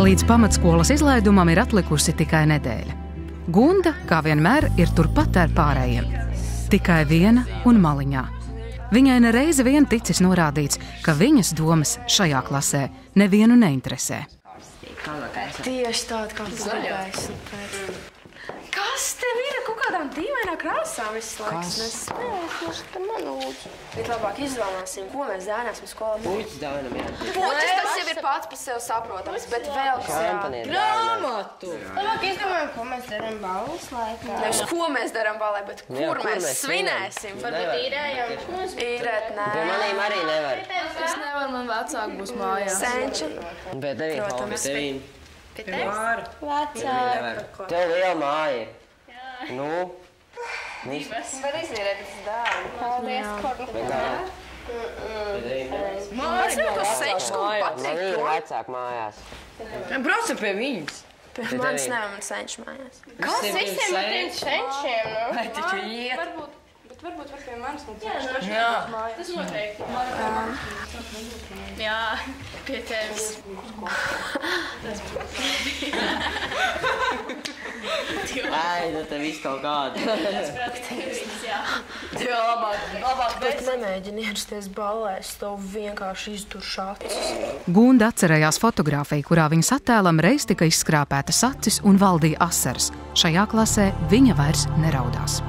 Līdz pamatskolas izlaidumam ir atlikusi tikai nedēļa. Gunda, kā vienmēr, ir turpat ar pārējiem. Tikai viena un maliņā. Viņai nereizi vien ticis norādīts, ka viņas domas šajā klasē nevienu neinteresē. Tieši tāda kā zaļais. Kas tev ir kaut kādām dīvainām krāsām viss laiks? Nespēju, par mani lūdzu. Bet labāk izvēlēsim, ko mēs dāvināsim skolā. Puķis dāvinam, jā. Puķis tas jau ir pats par sevi saprotams, bet vēl kas jā. Grāmatu! Labāk izdomājam, ko mēs darām balles laikā. Nevis ko mēs darām ballē, bet kur mēs svinēsim. Varbūt īrējam. Īrēt, nē. Pie manīm arī nevar. Es nevaru, man vecāki būs mājās. Senči. Bet tevīm, Protams. Tevīm. Vecāki. Tev liela māja ir. Nu? Bet izmierēt tas dāvi. Paldies, Korna. Māri, Tas senčs, ko patīk. Man ir vecāki mājās. braucam pie viņas. Pie manis nevar, man senčs mājās. Kas visiem ar tiem senčiem, nu? Vai taču iet? Varbūt var pie manis un senčs. Jā. Tas noteikti. Jā, pie tevis. Ai, tad tev viss kaut kāda. Tev labāk. Bet nemēģini ierasties ballēs, tev vienkārši iztur šacis. Gunda atcerējās fotogrāfiju, kurā viņas attēlam reiz tika izskrāpētas acis un valdīja asaras. Šajā klasē viņa vairs neraudās.